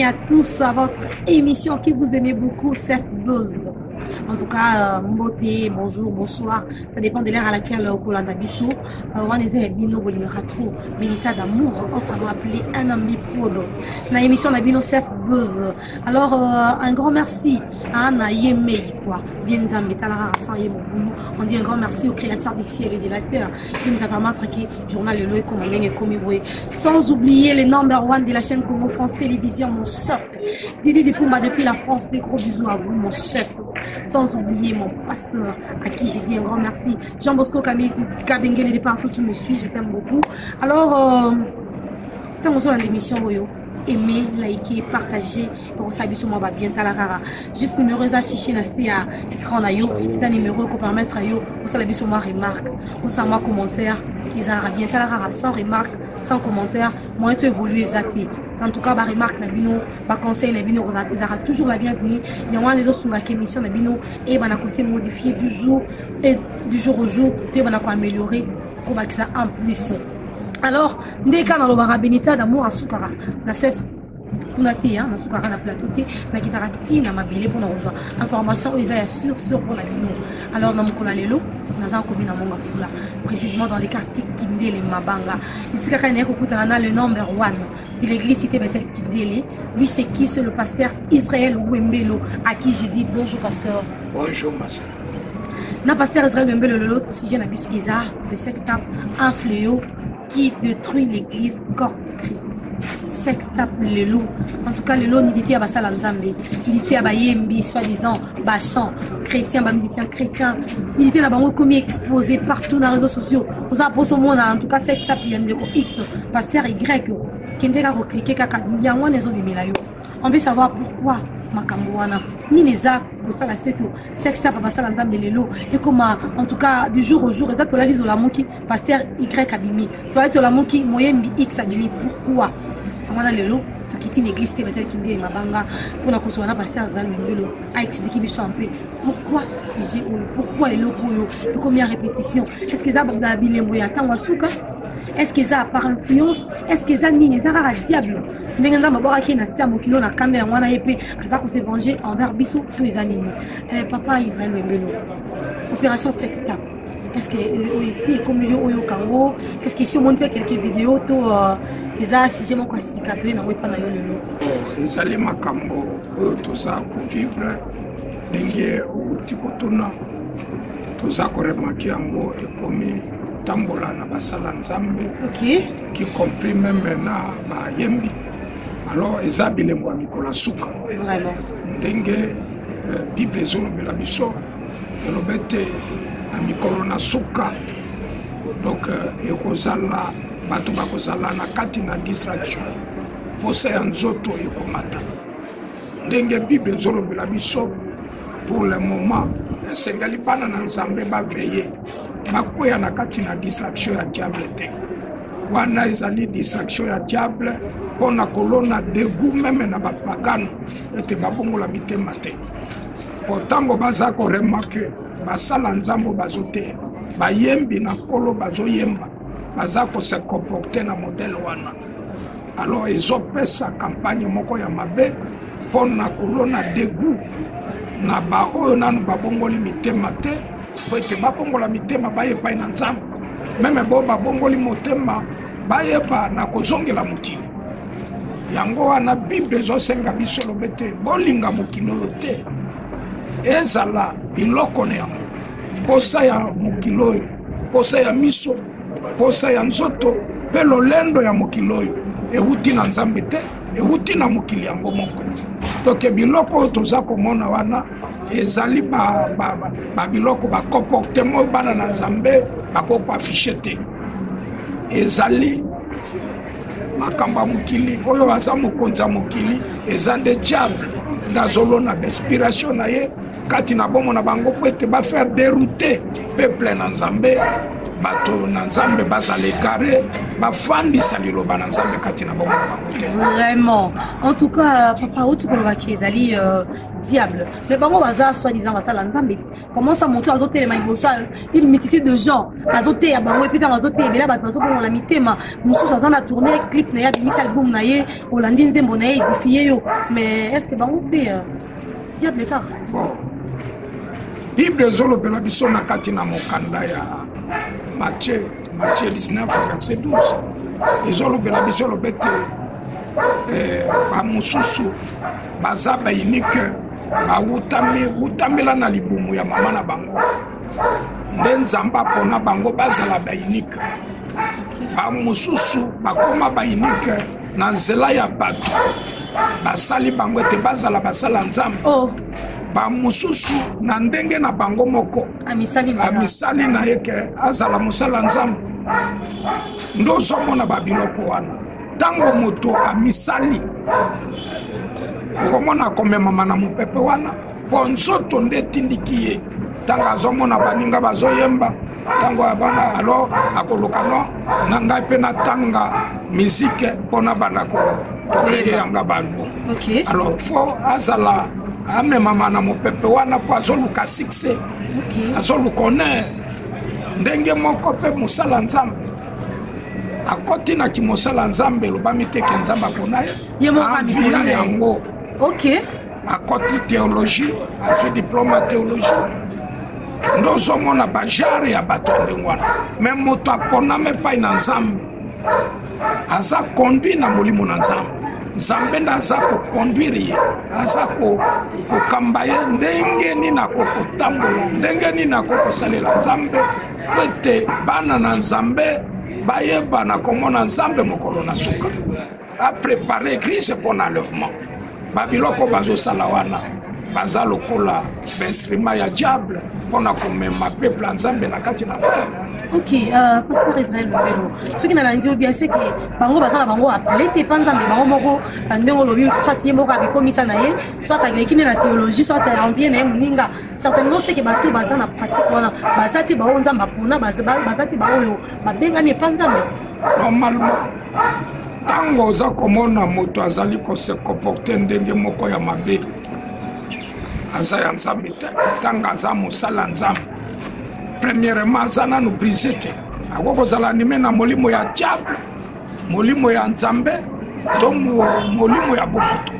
à tous à votre émission que vous aimez beaucoup, Chef Buzz. En tout cas, mbote, bonjour, bonsoir. Ça dépend de l'heure à laquelle on a bichou. On est bino trop militaire d'amour. On t'a appelé un ami podo. La émission n'a bino Chef Buzz. Alors, un grand merci à Anna Yeme, quoi. Bien zambi, talara sans yemo boulou. On dit un grand merci au créateur du ciel et de la terre. Qui nous a permis de journal le loi comme un comme sans oublier les number one de la chaîne Congo France Télévision, mon chef. Didi Dipouma depuis la France, des gros bisous à vous, mon chef. Sans oublier mon pasteur, à qui j'ai dit un grand merci. Jean Bosco Kabengele de partout, tu me suis, je t'aime beaucoup. Alors, tant qu'on soit dans l'émission, aimez, likez, partagez. Pour ça, bisous, va bien, talara. Juste numéro affiché à l'écran, c'est un numéro qu'on permet de travailler. Pour ça, la bisous, remarque. Pour ça, moi, commentaire. Ils auront bien, talara, sans remarque, sans commentaire. Moi, tu évolues, exactement. En tout cas, ma remarque, ma conseil, ils auront toujours la bienvenue. Il y a des autres émissions, et on a conseillé modifier du jour au jour, et on a améliorer pour que ça en plus. Alors, dès qu'on a le barabinita d'amour à Soukara, la chef Kunate, na Soukara na plateau, na Kitarati, na Mabile pour nous rejoindre. Information, ils sont sur pour la bino. Alors, nous avons lelo, nous avons commis na Mongafula, précisément dans les quartiers Kindele et Mabanga. Ici, quand on a le number one de l'église cité Bethel Kindele, lui, c'est qui? C'est le pasteur Israël Wembelo, à qui j'ai dit bonjour, pasteur. Bonjour, Massa. Na pasteur Israël Wembelo, l'autre, si j'ai un abus, le sex tape, un fléau qui détruit l'église corps de Christ. Sex tape le loup. En tout cas, le loup, il dit à Bassal Nzambe. Il dit à Bayembi, soi-disant, Bachan, chrétien, musicien chrétien. Il dit là-bas, comme exposé partout dans les réseaux sociaux. Vous avez posé au monde, en tout cas, sex tape, il y a un X, pasteur Y, qui est déjà cliqué, il y a un des autres on veut savoir pourquoi Makamboana. Ni les a, pour ça, la sex tape, Bassal Nzambe, le loup. Et comment, en tout cas, du jour au jour, exact, la liste de la moki, pasteur Y abimi. Toi, tu la moki, moyen X abimi. Pourquoi? On a le lot, tu quittes une église, tu es qui me dit Mabanga, pour la construire, pasteur Azal Mbelo, a expliqué un peu pourquoi si j'ai pourquoi les locaux, et combien de répétitions. Est-ce que ça va bien les moyens à Wasuka? Est-ce que ça par influence? Est-ce que ça n'y est à diable? N'enga mabora qui na sia mokilo na kanda ya mwana yepe aza ko se venger envers biso tous les animaux. Papa Israël Mbelo. Opération Sexta. Est-ce que ici comme yo kango, est-ce que si on montre quelques vidéos to eza si j'ai mon quoi si capé na wepa na yo lelo. C'est les makambo to za ko vivre ndenge utikotuna to za ko remarquer yango et comme tambola na basala nzambe. OK. Qui compris même na ba yembi. Alors eza bilembo mikola suka. Vraiment. Ndenge Bible ezolobela biso elobete na mikolo na suka. Donc ekozala bato bakozala na kati na distraction posa ya nzoto ekomata ndenge Bible ezolobela biso pour le moment esengali bana na nzambe baveye bakwea na kati na distraction ya diable te wana ezali distraction ya diable mpona kolona degu meme na bapagano ete babongola mitema te potango baza koremake basala nzambo bazoteya bayembi na kolo bazoyemba baza ko se comporter na modèle wana. Alors ezopesa campagne moko ya mabe pona kolona degu na ba oyo nanu babongoli mitema te po ete babongola mitema bayepa na nzambo meme bo babongoli motema bayepa na kozongela mokili yango wana Bible ezosenga biso lobete bolinga mokili oyo te ezala biloko na yango posa ya mokili oyo posa ya miso posa ya nzoto pe lolendo ya mokili oyo ewuti na nzambe te ewuti na mokili yango moko. Donc biloko oyo toza komona wana ezali ba biloko ba comportement bana na nzambe bakoko affiche te ezali makamba mokili oyo baza mokonzi ya mokili eza nde diable nazolona d'inspiration na ye kati na bomo na bango po ete bafaire dérouter peuple na nzambe bato na nzambe bazale carré bafandisa liloba na nzambe kati na bango na bango te. Vraiment. En tout cas, papa, où tu peux le ezali diable. Mais bango baza soi-disant basala nzambe. Comment ça monter azote les maïbosa une multitude de gens azote ya bango et puis dans azote mais là bato bazo pour la mitema. Musu ça na tourner clip na ya mis album na ye Olandi nzembo na ye défier yo. Mais est-ce que bango peut diable car bon. Bible zolobela biso na kati na mokanda ya Matthieu 19 verset 12. Ezolobela biso lobete ba mususu baza ba unique ba utamela na libumu ya mama na bango. Nde nzamba pona bango bazala ba unique. Ba mususu bakoma ba unique na nzela ya bato. Basali bango te bazala basala nzambe. Oh. Ba mususu na ndenge na bango moko amisali na yeke azala musala nzambe ndo zomona babiloko wana tango moto amisali komona komema na mupepe wana po nzoto nde tindiki ye tanga zomona baninga bazoyemba tango abana alo akoluka no na ngai pe na tanga musique pona bana ko yanga balbo. OK. Alors faut azala ame mama na mopepe wana po azoluka succès. OK. Azoluka honneur ndenge moko pe musala nzambe akoti na ki musala nzambe lobami teke nzamba pona ye amvia yango. OK. Akoti théologie azwi diplôme ya théologie ndo zomona bajare ya bato ndengwana me moto aponame pai na nzambe aza conduit na molimo na nzambe nzambe aza koconduire ye aza kokamba ye ndenge nini akokotambola ndenge nini akokosalela nzambe po ete bana na nzambe bayeba na komona nzambe mokolo na suka aprepare église mpo na enlèvement babiloko bazosala wana baza lokola bainstrument ya diable mpona komema peuple ya nzambe na kati na fere. OK, pasteur Israël Mbelo. Ce qui n'a pas dit bien c'est que bango basala bango appelé te panza mais bango moko ndongo lobi soit yemo ka bikomisa na ye soit agrekine na théologie soit ta remplir na muninga certainement c'est que bato baza na pratique wana bazati ba onza mapona bazati ba oyo babenga mi panza mais normalement tango za komona moto azali ko se comporter ndenge moko ya mabe aza ya nzambe tanga za musala nzambe premièrement aza nanu brise te akokozala anime na molimo ya diable molimo ya nzambe to molimo ya bobutu.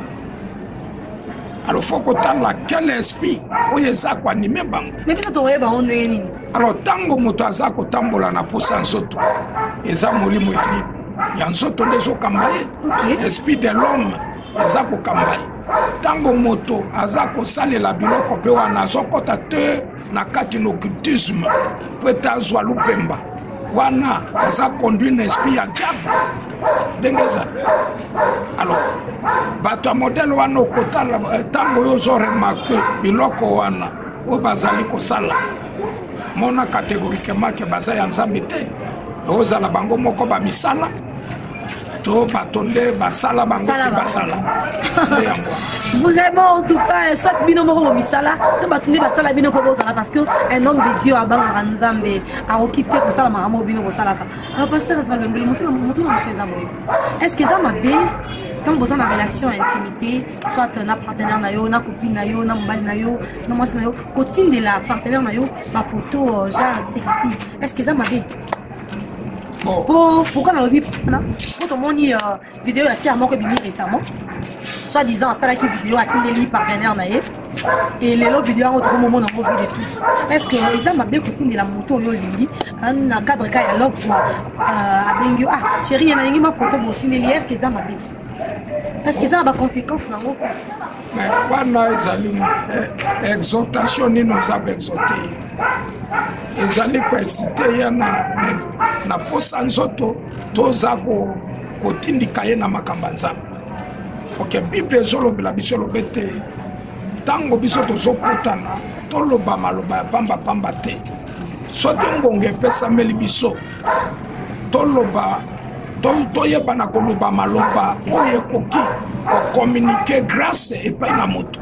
Alors faut kotala quel esprit oyo eza koanime bango mais biso tokoyeba bango ndenge nini. Alors tango moto aza kotambola na posa nzoto eza molimo ya nini ya nzoto nde ezokamba ye. OK. Esprit de l'homme eza kokamba ye tango moto aza kosalela biloko mpe wana azokota te na kati na occultisme po ete azwa lupemba wana aza conduit na esprit ya diable ndenge eza. Alors bato ya modele wana okotala tango oyo ozoremarke biloko wana oyo bazali kosala mona catégoriquement ke baza ya nzambe te ozala bango moko bamisala to batonde basala bango te basala. Vraiment en tout cas soit bino moko misala to batonde basala bino po bozala parce que un homme de Dieu abanga nzambe a okite ko sala mama bino ko salaka. Pasteur Israël Mbelo musala moto na mseza boy. Est-ce que ça m'a bien quand vous en relation intimité soit na partenaire na yo na copine na yo na mbali na yo na mwasi na yo cotine de la partenaire na yo ba photo genre sexy est-ce que ça m'a bien? Bon. Pourquoi dans le but pour tout le monde vidéo la série moko bini récemment soit disant ça là qui vidéo a tindeli partenaire na ye et les autres vidéos en autre moment dans vos vidéos tous est-ce que ça m'a bien cotine de la moto yo lingi na cadre ka ya love a bengi ah chérie na lingi ma photo botine est-ce que ça m'a bien parce que ça a des conséquences dans mon mais wana ezali exhortation ni nous avons exhorté ezali ko excité ya na posa nzoto toza kotindika ye na makamba nzambe. OK, Bible ezolobela biso lobete tango biso tozokutana toloba maloba ya pamba te soki ngonga epesameli biso toloba toyeba na koloba maloba oyo ekoki kokommunike grâce epai na moto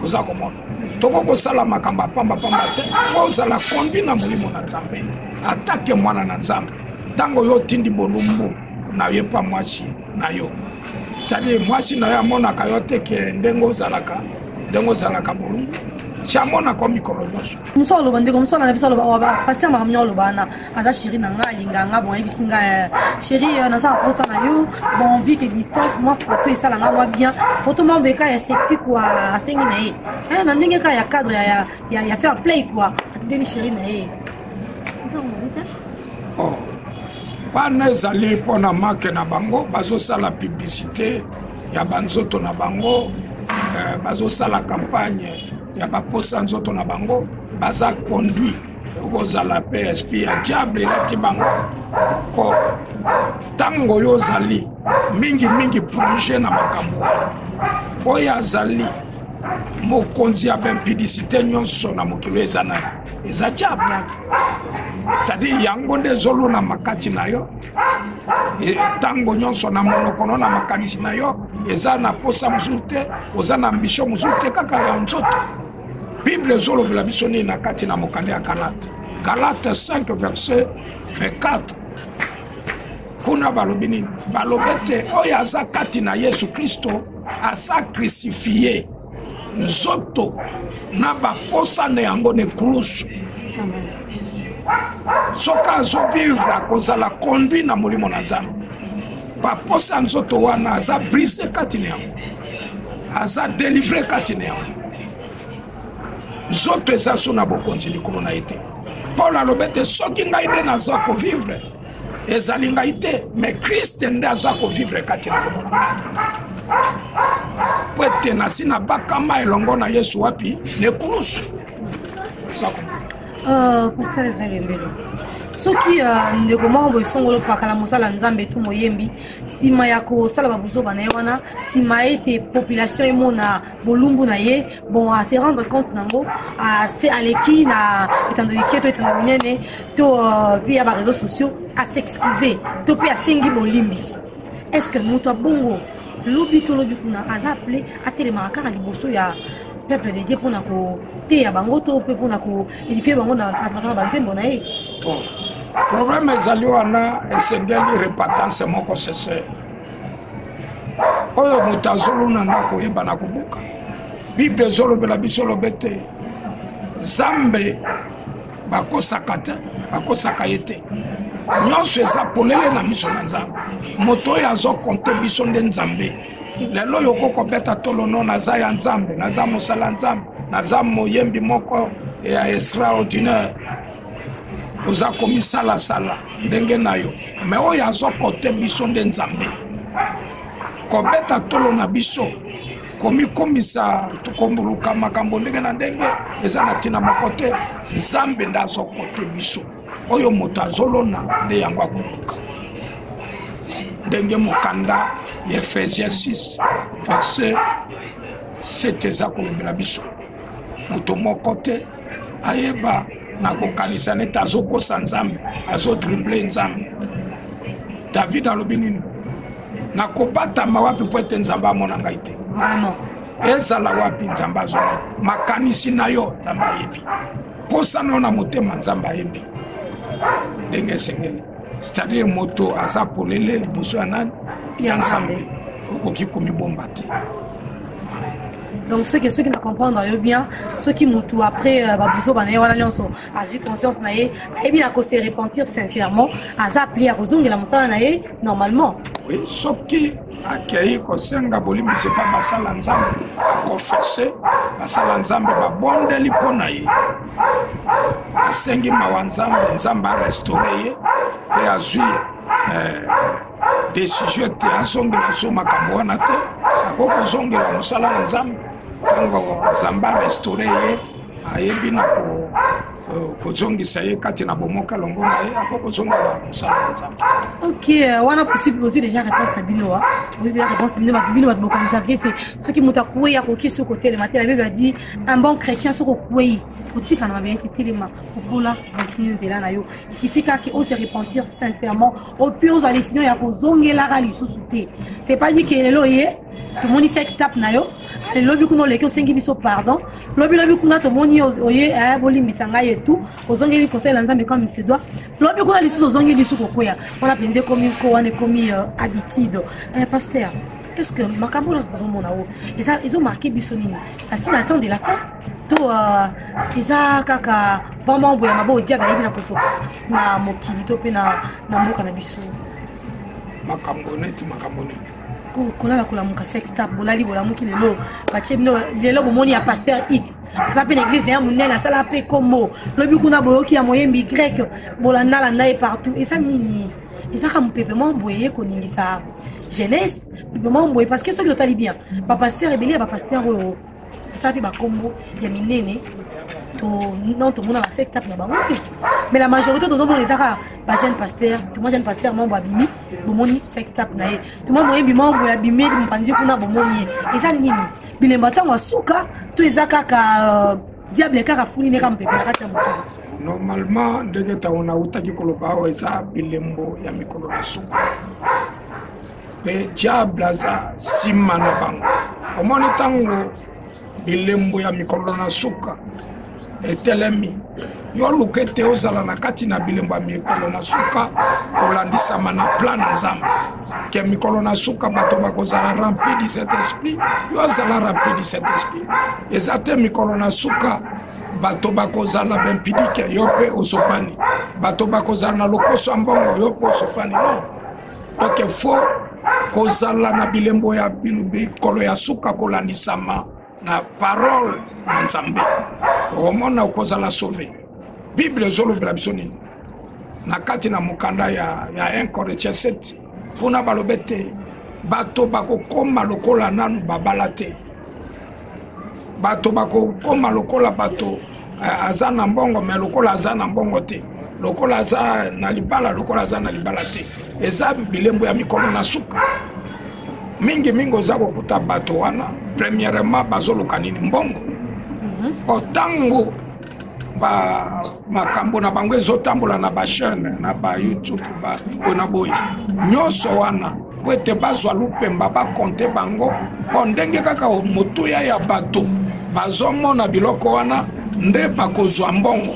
oza komona toko kosala makambo ya pamba te fo ozala conduit na molimo na nzambe atake mwana na nzambe tango yo tindi bolumbu na yo pa mwasi na yo c'est-à-dire mwasi na yo amonaka yo te ke ndengo zalaka bolumbu chamona ko mikolo nyonso musolo bande ko musolo na bisolo ba pasteur ma mnyolo bana aza chérie na nga linganga bon ebisinga chérie na sa posa na yo bon vie que distance moi photo ça la nga bien photo mo beka ya sexy quoi asengi na ye na ndenge ka ya cadre ya faire play quoi deni chérie na ye oh wana ezali mpona marque na bango bazosala publicité ya banzoto na bango bazosala campagne ya baposa nzoto na bango baza conduit kozala PSP ya diable elati bango ko tango yo zali mingi plongé na makambo oyo azali mokonzi ya b'impudicité nyonso na mokilo eza diable c'est-à-dire yango nde ezolona makati na yo tango nyonso na monokono na makanisi na yo eza na posa mosusu te oza na ambition mosusu te kaka ya nzoto. Bible ezolobela biso nini na kati na mokanda ya Galate 5 verset 24 kuna balobi nini balobi ete oyo aza kati na Yesu Kristo aza crucifié nzoto na baposa na yango ne kulusu soka azovivre akozala conduit na molimo na Nzambe baposa nzoto wana aza brise kati na yango aza délivré kati na yango nzoto eza so na bokonzi likolo na ye te. Paul alobete soki ngai nde naza kovivre ezali ngai te mais Christ nde aza kovivre kati na bomoi po ete nasi na bakama elongo na Yesu wapi nekulusu Pasteur Israël Embele soki ndeko moko esongolo pakala mosala nzambe tu moyembi sima ya kosala babuzo bana ye wana sima ete population emona bolumbu na ye bon à se rendre compte nango ase aleki na etando iketo etando minene to via ba réseaux sociaux à s'excuser to pe asengi bolimbisi est-ce que mutu abongo lobi kuna aza appelé atelema kaka liboso ya peuple de Dieu pour na ko te ya bango to pe pour na ko édifier bango na travers banzembo na ye. Problème ezali wana esengeli repentance moko sese oyo moto azoluna na koyeba na kobuka. Bible ezolobela biso lobete Nzambe bakosaka ye te nyonso eza polele na miso na Nzambe moto oyo azokonte biso nde Nzambe lelo oyo okokobeta tolono naza ya Nzambe naza mosala Nzambe naza moyembi moko ya extraordinaire oza komisala ndenge na yo mais oyo azokote biso nde Nzambe kobeta tolo na biso komikomisa tukombuluka makambo ndenge na ndenge eza na tina moko te Nzambe nde azokote biso oyo moto azolona nde yango akoluka ndenge mokanda ya Ephésiens 6 verset 7 eza kolobela biso moto moko te ayeba na kokanisa neti azokosa Nzambe azodrible Nzambe. David alobi nini na kobatama wapi po ete Nzambe amona ngai te ezala wapi Nzambe azomona makanisi na yo Nzambe ayebi posa na yo na motema Nzambe ayebi ndenge esengeli c'est-à-dire moto aza polele liboso ya nani ya Nzambe okoki komibomba te. Donc ceux qui ne comprennent bien, ceux qui moutou après babuzo banaye wana nyonso azu conscience na ye et bien à se repentir sincèrement aza appelé à kozongela mosala na ye normalement. Oui, soki akei kosenga bolimbi c'est pas basala Nzambe confesser basala Nzambe babondeli pona ye asengi mawa Nzambe Nzambe restaurer ye et azui décision te azongela so makambo wana te akokozongela mosala na Nzambe tango Nzambe restaurer ye ayebi na kozongisa ye kati na bomoka longo na ye akokozongela mosala na Nzambe. Ok, wana possible aussi déjà réponse na bino vous déjà réponse na bino ba bokanisa vite ceux qui muta kuwe ya koki sur côté le matin la Bible a dit un bon chrétien sur kuwe kotika na mabiyete telema kokola continue nzela na yo il suffit qu'on se repentir sincèrement au plus aux décisions ya kozongela ga lisusu te c'est pas dit que lelo ye tout moni sex tap na yo le lobby kuno leki osengi biso pardon lobby kuna to moni oye boli misanga yetu ozongeli conseil la nzambe comme il se doit lobby kuna lisusu ozongi lisusu kokoya on a pensé comme ko wane comme habitude pasteur qu'est-ce que makambo los bazomona o ils ont marqué biso nini asi na temps de la fin to eza kaka vraiment boya mabo dia ba na koso na mokili to pe na mboka na biso makambo neti kolala kolamuka sex tap bolali bolamuki lelo batie bino lelo bomoni ya pasteur X eza pe na église ya monene asala pe komo lobi kuna boyoki ya moyembi grec bolandalanda ye partout eza nini ezaka mopepement boye koningisa jeunesse pepement boye parce que soki otali bien bapasteur ebele ya bapasteur oyo asala pe bakombo ya minene non tout le monde a sex tap na bango mais la majorité des hommes les ara ba jeune pasteur tout moi jeune pasteur mon babimi bomoni sex tap na ye tout moi moyebi mambo ya bimi mpanzi kuna bomoni eza nini bilemba tango suka to ezaka ka diable kaka fuli ne kampe na kati ya mokolo normalement ndenge taona utaki koloba eza bilembo ya mikolo na suka pe diable aza sima na bango omoni tango bilembo ya mikolo na suka etelemi yo lukete ozala na kati na bilembo ya mikolo na suka olandisama na plan na nzambe ke mikolo na suka bato bakozala rempli du Saint-Esprit yo ozala rempli du Saint-Esprit eza te mikolo na suka bato bakozala bempidike yo pe osopani bato bakozala na lokoso mbongo yo pe osopani non donc il faut kozala na bilembo ya bikolo ya suka kolandisama na parole na nzambe omona okozala sauvé bible zolobela biso nini na kati na mokanda ya 1 Corinthiens 7 mpona balobe te bato bakokoma lokola nanu babala te bato bakokoma lokola bato aza na mbongo me lokola aza na mbongo te lokola aza na libala lokola aza na libala te eza bilembo ya mikolo na suka mingi oza kokuta bato wana premièrement bazoluka nini mbongo otango makambo na bango ezotambola na bachaine na YouTube bona boye nyonso wana po ete bazwa lupemba bakonte bango po ndenge kaka motuya ya bato bazomona biloko wana nde bakozwa mbongo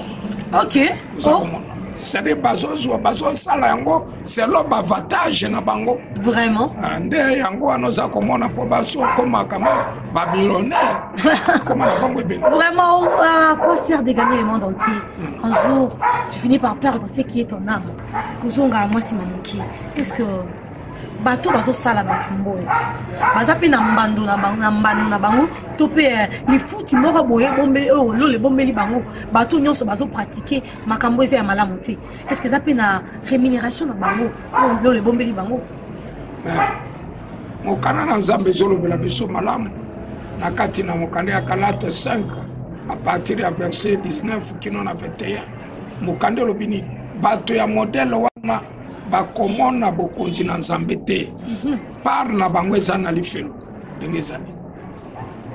c'est-à-dire bazosala yango selo bavatage na bango vraiment nde yango wana oza komona po bazokoma kama babillionnaire koma na bango ebele vraiment quoi sert de gagner le monde entier un jour tu finis par perdre ce qui est ton âme kozonga mwasi mamoki qu'est-ce que bato bazosala bakombo baza mpe na mbando na bango to mpe lifuti moko boye oyo lolo ebombeli bango bato nyonso bazopratike makambo eza ya malamu te est-ce que eza mpe na rémunération na bango oyo lolo ebombeli bango mokanda na nzambe ezolobela biso malamu na kati na mokanda ya Galate 5 à partir ya verset 19 kino na 21 mokanda elobi nini bato ya modele wana bakomona bokonzi na nzambe te par na bango eza na lifelo ndenge ezali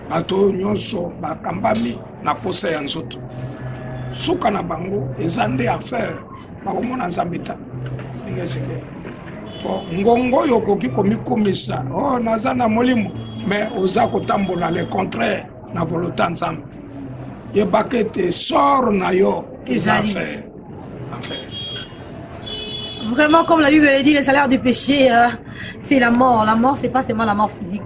bato nyonso bakambami na posa ya nzoto suka na bango eza nde affaire bakomona nzambe ta ndenge ezali ngongo oyo okoki komikumisa naza na molimo mais oza kotambola le contraire na volonté ya nzambe yebaka ete sort na yo eza affaire. Vraiment, comme la Bible le dit, le salaire du péché, c'est la mort. La mort, c'est pas seulement la mort physique.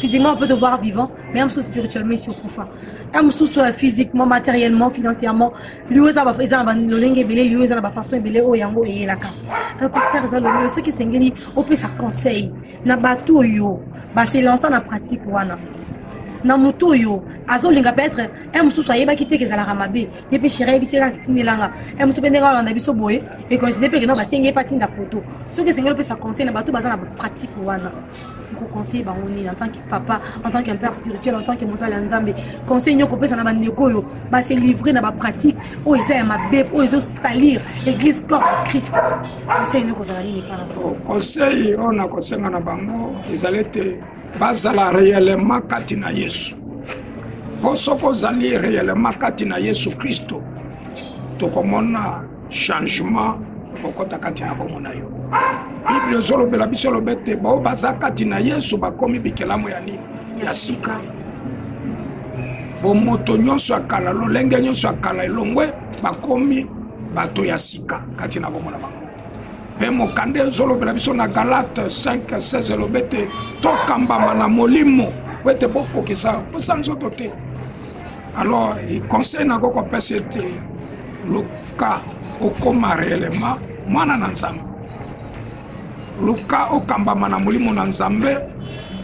Physiquement, on peut te voir vivant, mais même spirituellement, il souffre. Même soit physiquement, matériellement, financièrement, lui, il a la façon de ceux qui s'engagent, on peut ça conseil. Na bateau yo, c'est lancer la pratique wana. Na moto yo azolinga peut-être mususu ayeba kite kezala ramabe ye pe chérie bisela kitinelanga mususu bendenga landa biso boye et considérer que non basenge patinda photo ce que sengelo pe ça conseil na bato bazana pratique wana ko conseil bango ni en tant que papa en tant qu'un père spirituel en tant que mosala nzambe conseil nyoko pesa na bandeko yo ba se livrer na ba pratique o eza mabe o ezo salir l'église corps de Christ conseil nyoko zala ni pas conseil on a conseil na bango ezalete bazala réellement kati na Yesu posoko zali réellement kati na Yesu Kristo tokomona changement okota kati na bomona yo Bible ezolobela biso lobe te bao baza kati na Yesu bakomi bikelamu ya nini ya sika. Bomoto nyonso ya kala lolenge nyonso ya kala elongwe bakomi bato ya sika kati na bomona bango. Pe mokande ezolobela biso na Galate 5:16 elobe te tokambama na molimo po ete bokokisa posa nzoto te. Alors conseil na koko pesa ete luka okoma réellement mwana na Nzambe. Luka okambama na molimo na Nzambe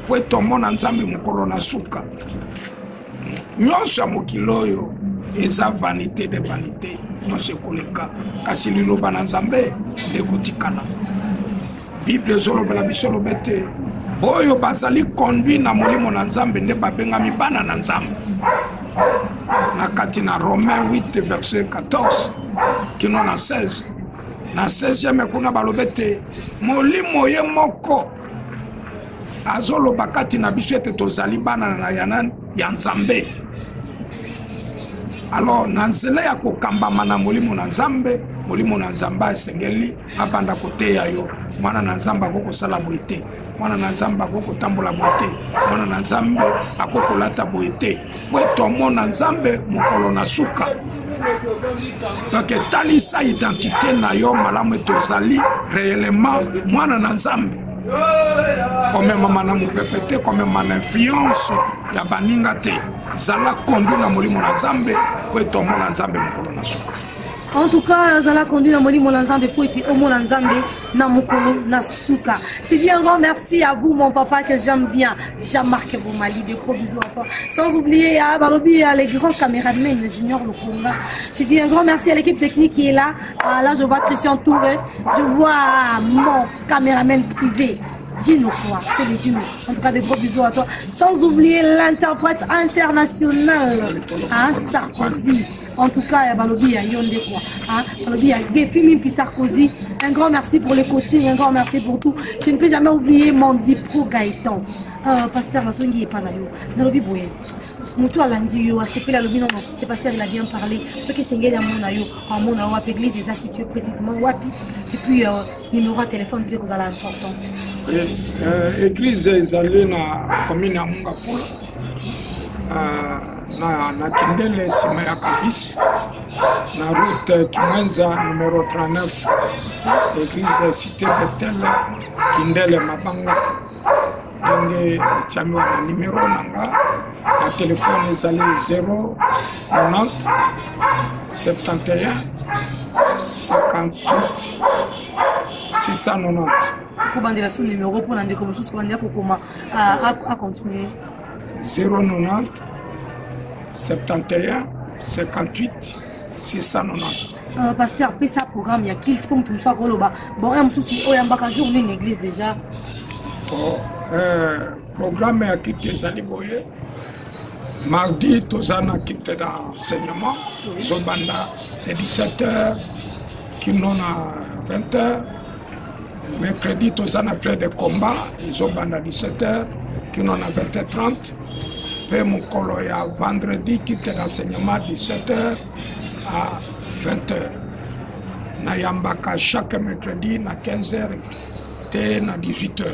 po ete omona Nzambe mokolo na suka. Nyonso ya mokili oyo eza vanité de vanité nyonso ekoleka kasi liloba na Nzambe ekotikala. Bible ezolobela biso lobe te boyo bazali conduit na molimo na Nzambe nde babengami bana na Nzambe. Na kati na Romains 8 verset 14 kino na 16 na 16e kuna balobe te molimo ye moko azoloba kati na biso ete tozali bana na ya Nzambe. Alors na nzela ya kokambama na molimo na Nzambe, molimo na Nzambe esengeli abanda koteya yo mwana na Nzambe akokosala boye te, mwana na Nzambe akokotambola boye te, mwana na Nzambe akokolata boye te po ete omona Nzambe mokolo na suka. Donc etalisa identité na yo malamu ete ozali réellement mwana na Nzambe. Comme maman na mupepete, comme man influence ya baninga te zala conduit na molimo na Nzambe po ete omona Nzambe mokolo na suka. En tout cas, zala conduit na molimo na Nzambe po ete omona Nzambe na mokolo na suka. Je dis un grand merci à vous mon papa que j'aime bien, Jean-Marc Boumali, de gros bisous à toi. Sans oublier à Balobi, à les grands caméramans, Junior Lokonga. Je dis un grand merci à l'équipe technique qui est là. Là je vois Christian Touré, je vois mon caméraman privé. Dino quoi, c'est le Dino. En tout cas, des gros bisous à toi. Sans oublier l'interprète international, hein, Sarkozy. En tout cas, Balobi ya Yonde quoi. Hein, Balobi ya Gefimi puis Sarkozy. Un grand merci pour le coaching, un grand merci pour tout. Je ne peux jamais oublier mon dipro Gaëtan. Pasteur Masongi et Panayo. Balobi Boye. Moutou Alandi yo, Asepela Lobi non, c'est pasteur il a bien parlé. Ce qui s'engage à Monayo, en Monayo, à l'église, ils ont situé précisément Wapi. Et puis, numéro de téléphone, c'est que vous avez important. L'église est allée dans la commune à Mungafula. Na Kindele sima ya kabisi na route Kimwenza numéro 39 église cité Betel Kindele Mabanga donc chami wa numéro nanga ya téléphone ezali 090 71 58 690 Kubandela son numéro pour l'ande comme sous bandela pour comment à continuer 090 71 58 690. Pasteur, après ça programme, il y a qui comme tout ça goloba. Bon, un souci, oh, y'a pas journée une église déjà. Bon, programme à quitter Zaliboye. Mardi, Tozana quitte d'enseignement. Zobanda, les 17h, Kinon à 20h. Mercredi, Tozana plein de combats. Zobanda 17h, Kinon à 20h30. Puis mon coloya vendredi quitte d'enseignement 17h à 20h. Nayambaka chaque mercredi à 15h et à 18h.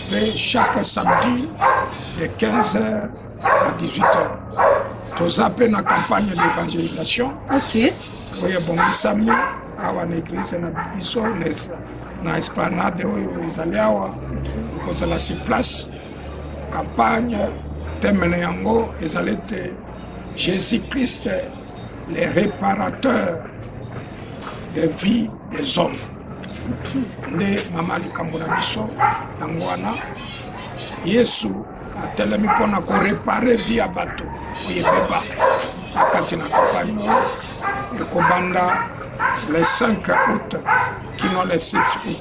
Puis chaque samedi de 15h à 18h. Tout ça fait une campagne d'évangélisation. Ok. Oui, bon, Bissami, à l'église, na esplanade, ils allaient à la place. Campagne. Temene yango ezalete Jésus-Christ le réparateur des vies des hommes. Nde mama likambo na biso yango wana Yesu atelemi mpona korepare vie ya bato oyebeba na kati na campagne ekobanda le 5 août kino le 7 août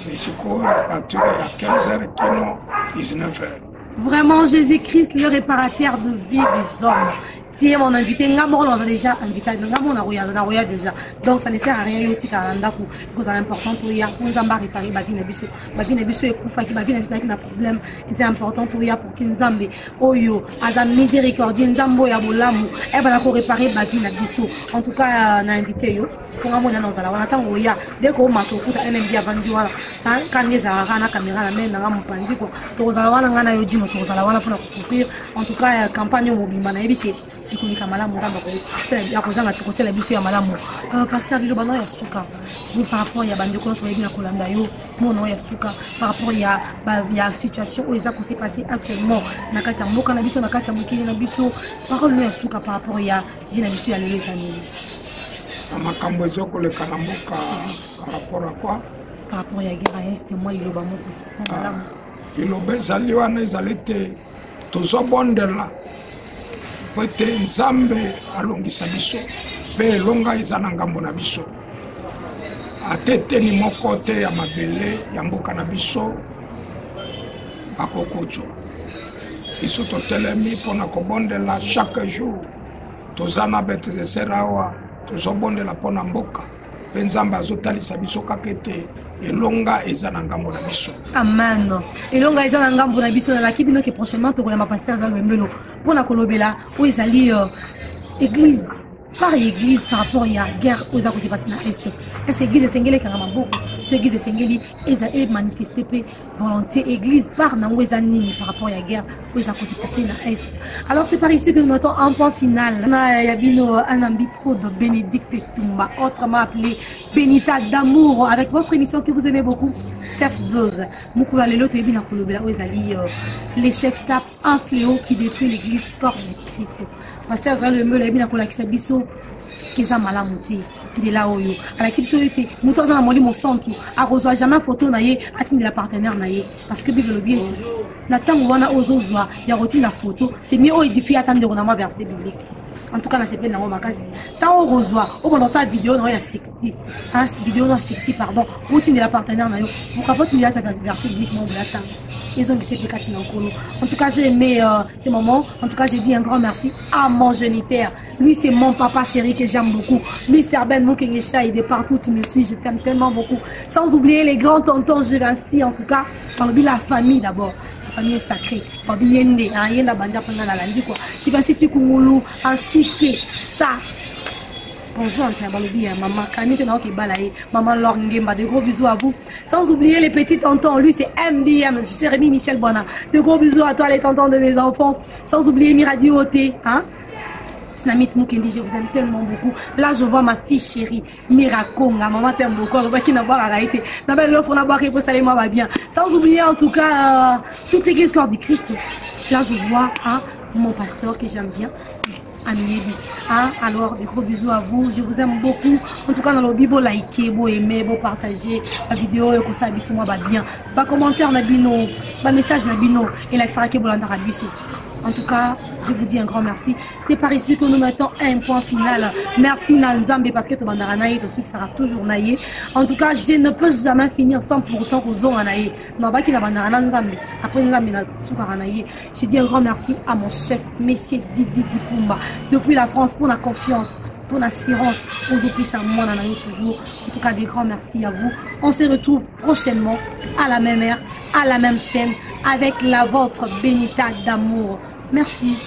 misiko à partir de 15h kino 19h. Vraiment, Jésus-Christ, le réparateur de vie des hommes. Si mon invité, on a déjà invité, on a roya déjà. Donc ça ne sert à rien aussi car c'est important pour y pour nous réparer ma vie n'abisso et kufa qui ma vie n'abisso qui n'a problème. C'est important pour y pour qu'il nzambe oyo aza miséricordieux nzambo ya bolamu et ben ko réparer ma vie n'abisso. En tout cas na invité yo pour moi na nzala wana tango ya dès ko mato kuta NMB avandi wala quand les ara na caméra na main na mpanzi ko to zala wana ngana yo dino to zala wana pour couvrir en tout cas campagne mobimba na ebité ikunika malamu nzambo ko c'est ya kozanga to c'est la biso ya malamu pasteur bilo bana ya suka vous par rapport ya bande ko so ebina kolanda yo mono ya suka par rapport ya situation où ça s'est passé actuellement na kati ya mboka na biso na kati ya mokili na biso parole ya suka par rapport ya jina biso ya lelo ezaneli makambo ezokoleka na mboka par rapport à quoi par rapport ya guerre ya este moi liloba moko c'est malamu liloba ezali wana ezali te tozobondela po ete nzambe alongisa biso mpe elonga eza na ngambo na biso ate eteni moko te ya mabele ya mboka na biso bakokojo biso totelemi mpona kobondela chaque jour toza na betesesere awa tozobondela mpona mboka mpe nzambe azotalisa biso kaka ete elonga eza na ngambo na biso amen elonga eza na ngambo na biso nalaki bino ke prochainement tokoyamba paster za lwembelo mpona kolobela oyo ezali église par église par rapport à la guerre aux accords passé dans l'Est. Est-ce que l'église est carrément beaucoup? L'église est manifestée volonté église par Nangwezani par rapport à la guerre aux accords passé dans l'Est. Alors c'est par ici que nous mettons un point final. On a Yabino Anambi Pro de Bénédicte Tumba, autrement appelé Benita d'amour, avec votre émission que vous aimez beaucoup, Chef Blues. Moukula Lelo Tebina Kolobela Ozali, les 7 étapes, un fléau qui détruit l'église corps du Christ. Pasteur Zalwe Mele Bina Kolakisa Biso, Kiza Malamuti. Il est là où il à la typicité nous tous en mon centre à reçoit jamais photo naïe atteindre la partenaire naïe parce que Bible le bien n'attend on a aux autres il y a routine la photo c'est mieux au édifier attendre on a ma verset biblique en tout cas là c'est plein dans ma case tant on reçoit au pendant sa vidéo non il y a 60 hein vidéo non 60 pardon routine de la partenaire naïe vous capote il y a ta verset biblique non on attend ils ont dit c'est pécatina en tout cas j'ai aimé ces moments en tout cas j'ai dit un grand merci à mon géniteur. Lui, c'est mon papa chéri que j'aime beaucoup. Mister Ben Moukengesha, il est partout, tu me suis, je t'aime tellement beaucoup. Sans oublier les grands tontons Gévancy, en tout cas, on oublie la famille d'abord. La famille est sacrée. On oublie Yende, Yenda Banja pendant la lundi, quoi. Gévancy Tukungulu, ainsi que ça. Bonjour, maman Kanite Naoki Balaye, maman Lorngemba, de gros bisous à vous. Sans oublier les petits tontons, lui c'est MDM, Jérémy Michel Bona. De gros bisous à toi les tontons de mes enfants. Sans oublier Miradi Oté, hein. Snamit Mukendi, je vous aime tellement beaucoup. Là, je vois ma fille chérie, Mirakonga. Maman t'aime beaucoup. On va qui n'a pas arrêté. D'abord, l'offre, on a pas répondu, ça va bien. Sans oublier, en tout cas, toute l'église corps du Christ. Là, je vois, hein, mon pasteur que j'aime bien. Amiebi. Hein? Alors, des gros bisous à vous. Je vous aime beaucoup. En tout cas, dans le Bible, likez, beau aimer, beau partager la vidéo, et que ça, bisous, moi, bien. Bas commentaire, Nabino, bas message, Nabino, et la Sarake Bolanda, bisous. En tout cas, je vous dis un grand merci. C'est par ici que nous mettons un point final. Merci Nanzambe parce que tu vas naïe, tu sais que ça sera toujours naïe. En tout cas, je ne peux jamais finir sans pour autant que vous en naïe. Non, pas qu'il va Nanzambe. Après Nanzambe na soukara naïe. Je dis un grand merci à mon chef, Messier Didi Dipumba, depuis la France pour la confiance, pour l'assurance. Aujourd'hui, ça moi naïe toujours. En tout cas, des grands merci à vous. On se retrouve prochainement à la même heure, à la même chaîne, avec la vôtre Benita d'amour. Merci.